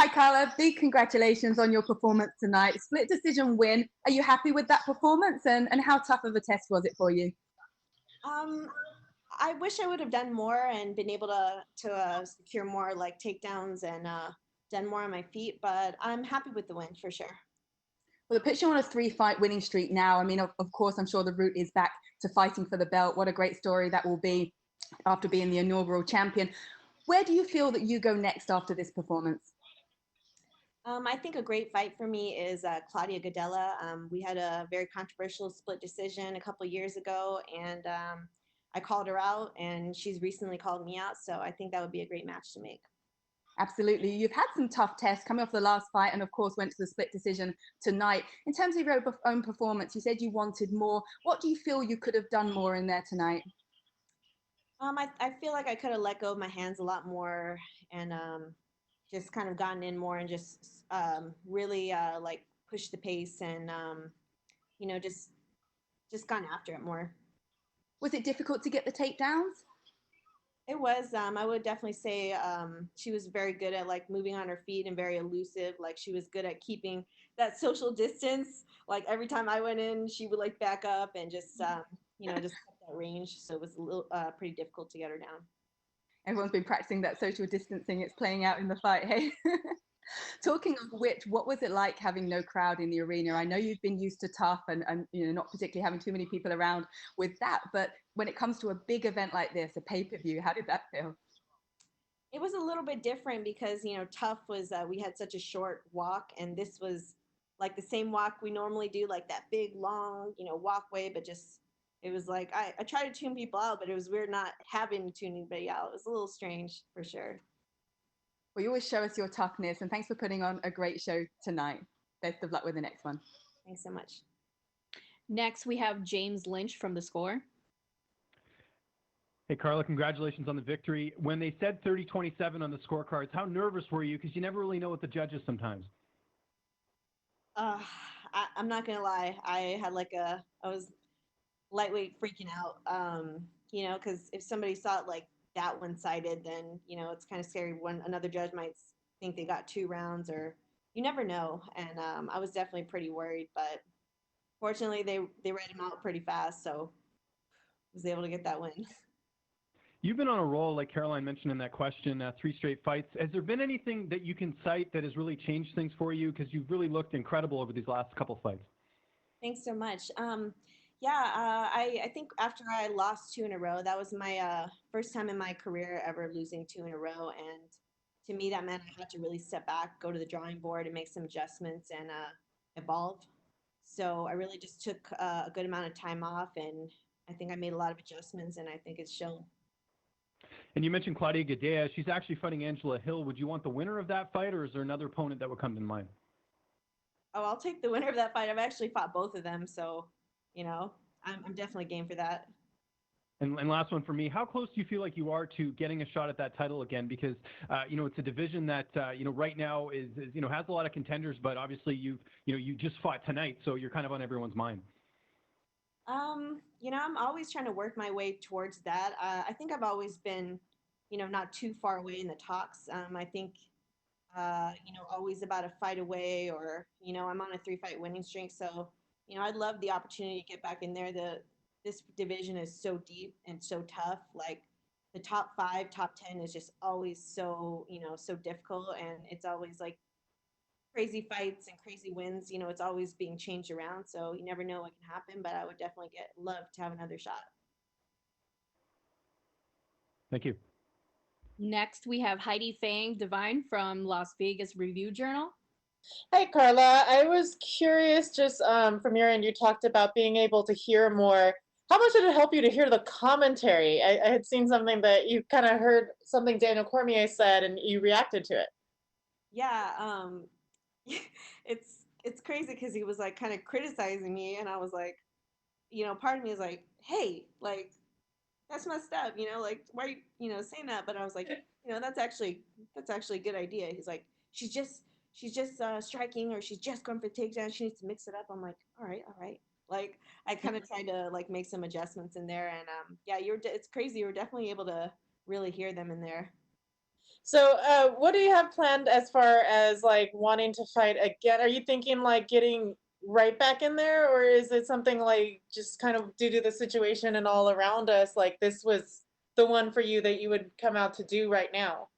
Hi, Carla. Big congratulations on your performance tonight. Split decision win. Are you happy with that performance? And how tough of a test was it for you? Um, I wish I would have done more and been able to secure more like takedowns and done more on my feet, but I'm happy with the win for sure. Well, it puts you on a 3-fight winning streak now. I mean, of course, I'm sure the route is back to fighting for the belt. What a great story that will be after being the inaugural champion. Where do you feel that you go next after this performance? I think a great fight for me is Claudia Gadelha. We had a very controversial split decision a couple years ago, and I called her out, and she's recently called me out. So I think that would be a great match to make. Absolutely. You've had some tough tests coming off the last fight and, of course, went to the split decision tonight. In terms of your own performance, you said you wanted more. What do you feel you could have done more in there tonight? I feel like I could have let go of my hands a lot more and just kind of gotten in more and just really like pushed the pace and you know just gone after it more. Was it difficult to get the takedowns? It was. I would definitely say she was very good at like moving on her feet and very elusive. Like she was good at keeping that social distance. Like every time I went in, she would like back up and just just kept that range. So it was a little pretty difficult to get her down. Everyone's been practicing that social distancing. It's playing out in the fight, hey? Talking of which, what was it like having no crowd in the arena? I know you've been used to tough and not particularly having too many people around with that, but when it comes to a big event like this, a pay-per-view, how did that feel? It was a little bit different because tough was we had such a short walk, and this was like the same walk we normally do, like that big long walkway, but just it was like I tried to tune people out, but it was weird not having to tune anybody out. It was a little strange for sure. Well, you always show us your toughness, and thanks for putting on a great show tonight. Best of luck with the next one. Thanks so much. Next, we have James Lynch from The Score. Hey, Carla, congratulations on the victory. When they said 30-27 on the scorecards, how nervous were you? Because you never really know with the judges sometimes. uh I'm not gonna lie, I was lightweight freaking out, because if somebody saw it like that one-sided, then it's kind of scary when another judge might think they got 2 rounds, or you never know. And I was definitely pretty worried, but fortunately they read him out pretty fast, so was able to get that win. You've been on a roll, like Caroline mentioned in that question, 3 straight fights. Has there been anything that you can cite that has really changed things for you? Because you've really looked incredible over these last couple fights. Thanks so much. Yeah, I think after I lost 2 in a row, that was my first time in my career ever losing 2 in a row. And to me, that meant I had to really step back, go to the drawing board, and make some adjustments and evolve. So I really just took a good amount of time off, and I think I made a lot of adjustments, and I think it's shown. And you mentioned Claudia Gadelha. She's actually fighting Angela Hill. Would you want the winner of that fight, or is there another opponent that would come to mind? Oh, I'll take the winner of that fight. I've actually fought both of them, so I'm definitely game for that. And last one for me, how close do you feel like you are to getting a shot at that title again? Because, it's a division that, right now is has a lot of contenders, but obviously you just fought tonight, so you're kind of on everyone's mind. I'm always trying to work my way towards that. I think I've always been, not too far away in the talks. I think, always about a fight away, or, I'm on a 3-fight winning streak. So, I'd love the opportunity to get back in there. This division is so deep and so tough. Like the top 5, top 10 is just always so, so difficult. And it's always like crazy fights and crazy wins. It's always being changed around. So you never know what can happen, but I would definitely love to have another shot. Thank you. Next, we have Heidi Fang Devine from Las Vegas Review Journal. Hi, Carla. I was curious, just from your end, you talked about being able to hear more. How much did it help you to hear the commentary? I had seen something that you kind of heard something Daniel Cormier said and you reacted to it. Yeah, it's crazy because he was like kind of criticizing me, and I was like, part of me is like, hey, like that's messed up, like why are you, saying that? But I was like, that's actually a good idea. He's like, she's just striking, or she's just going for takedown. She needs to mix it up. I'm like, all right, all right. Like I kind of tried to like make some adjustments in there, and yeah, it's crazy. You're definitely able to really hear them in there. So, what do you have planned as far as like wanting to fight again? Are you thinking like getting right back in there, or is it something like just kind of due to the situation and all around us, like this was the one for you that you would come out to do right now?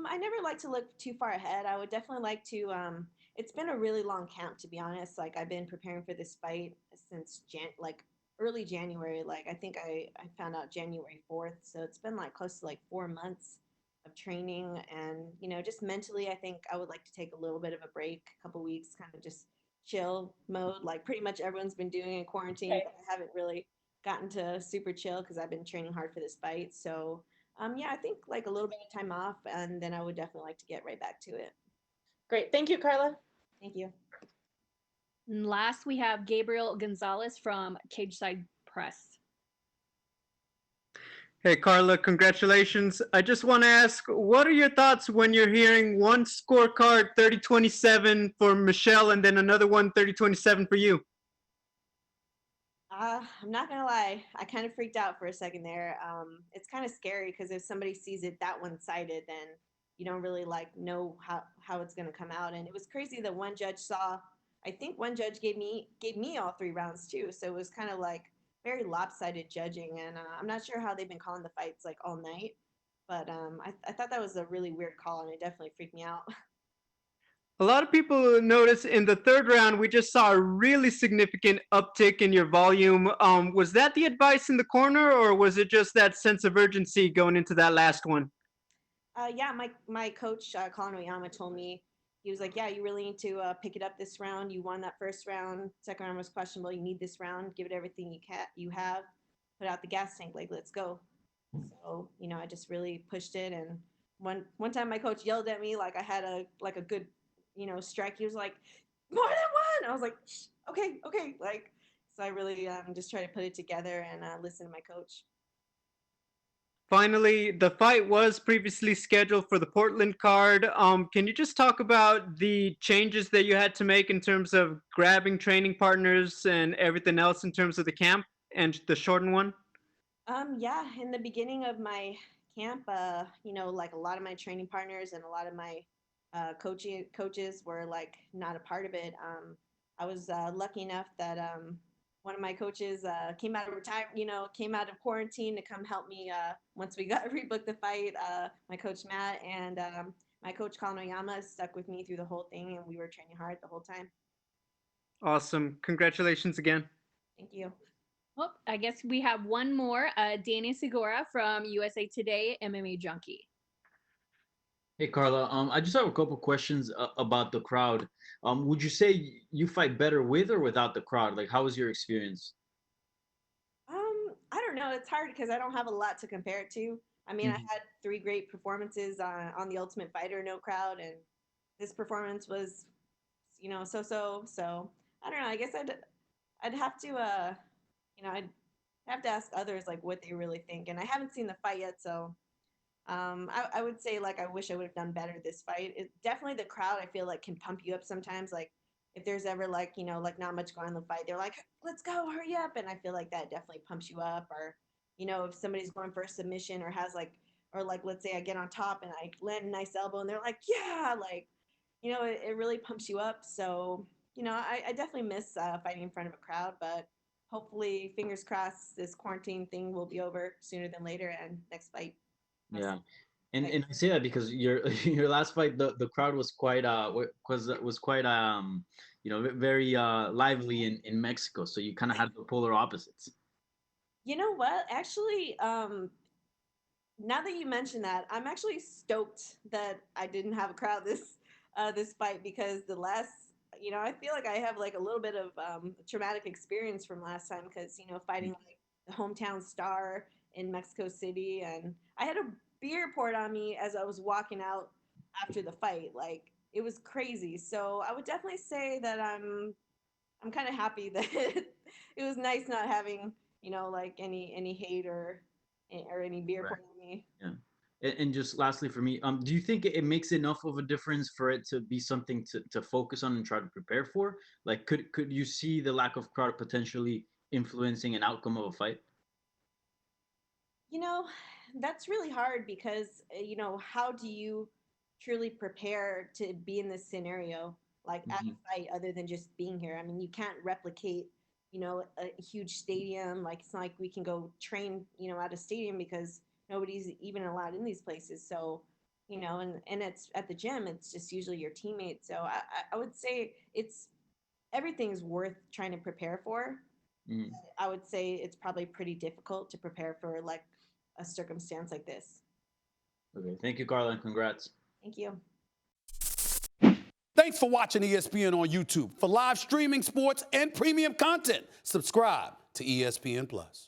I never like to look too far ahead. I would definitely like to. It's been a really long camp, to be honest. Like I've been preparing for this fight since like early January. Like I think I found out January 4th, so it's been like close to like 4 months of training, and just mentally, I think I would like to take a little bit of a break, a couple weeks, kind of just chill mode, like pretty much everyone's been doing in quarantine. Okay. But I haven't really gotten to super chill because I've been training hard for this fight. So yeah, I think like a little bit of time off, and then I would definitely like to get right back to it. Great. Thank you, Carla. Thank you. And last, we have Gabriel Gonzalez from Cage Side Press. Hey, Carla, congratulations. I just want to ask, what are your thoughts when you're hearing one scorecard 30-27 for Michelle and then another one 30-27 for you? I'm not gonna lie, I kind of freaked out for a second there. It's kind of scary because if somebody sees it that one-sided, then you don't really like know how it's gonna come out. And it was crazy that one judge saw. I think one judge gave me all 3 rounds too, so it was kind of like very lopsided judging. And I'm not sure how they've been calling the fights like all night, but I thought that was a really weird call, and it definitely freaked me out. A lot of people notice in the third round, we just saw a really significant uptick in your volume. Was that the advice in the corner, or was it just that sense of urgency going into that last one? Yeah, my coach, Colin Oyama, told me, he was like, yeah, you really need to pick it up this round. You won that first round. Second round was questionable. You need this round. Give it everything you have. Put out the gas tank. Like, let's go. So, I just really pushed it. And one time my coach yelled at me like I had a good, strike. He was like, more than one. I was like, okay. Like, so I really just try to put it together and listen to my coach. Finally, the fight was previously scheduled for the Portland card. Can you just talk about the changes that you had to make in terms of grabbing training partners and everything else in terms of the camp and the shortened one? Yeah, in the beginning of my camp, like a lot of my training partners and a lot of my coaches were like not a part of it. I was lucky enough that one of my coaches came out of came out of quarantine to come help me once we got rebooked the fight. My coach Matt and my coach Colin Oyama stuck with me through the whole thing, and we were training hard the whole time. Awesome. Congratulations again. Thank you. Well, I guess we have one more. Danny Segura from USA Today, MMA Junkie. Hey Carla, I just have a couple questions about the crowd. Would you say you fight better with or without the crowd? Like, how was your experience? I don't know. It's hard because I don't have a lot to compare it to. I mean, I had 3 great performances on The Ultimate Fighter, no crowd, and this performance was, so. So I don't know. I guess I'd have to I'd have to ask others like what they really think. And I haven't seen the fight yet, so I would say like I wish I would have done better this fight. Definitely the crowd I feel like can pump you up sometimes. Like if there's ever like like not much going on in the fight, they're like, let's go, hurry up, and I feel like that definitely pumps you up. Or if somebody's going for a submission or has like let's say I get on top and I land a nice elbow and they're like, yeah, like it really pumps you up. So I definitely miss fighting in front of a crowd, but hopefully, fingers crossed, this quarantine thing will be over sooner than later and next fight. Yeah, and I say that because your your last fight, the crowd was quite was quite very lively in Mexico. So you kind of had the polar opposites. You know what? Actually, now that you mention that, I'm actually stoked that I didn't have a crowd this fight because the last I feel like I have like a little bit of traumatic experience from last time because fighting like the hometown star in Mexico City, and I had a beer poured on me as I was walking out after the fight. Like it was crazy. So I would definitely say that I'm kind of happy that it was nice not having like any hate or any beer Right. poured on me. Yeah. And just lastly for me, do you think it makes enough of a difference for it to be something to focus on and try to prepare for? Like, could you see the lack of crowd potentially influencing an outcome of a fight? You know, That's really hard because, how do you truly prepare to be in this scenario, like at Mhm. a fight, other than just being here? I mean, you can't replicate, a huge stadium. Like, it's not like we can go train, at a stadium because nobody's even allowed in these places. So, and it's at the gym, it's just usually your teammates. So I would say everything's worth trying to prepare for. Mhm. I would say it's probably pretty difficult to prepare for like a circumstance like this. Okay, thank you, Carla, and congrats. Thank you. Thanks for watching ESPN on YouTube. For live streaming sports and premium content, subscribe to ESPN Plus.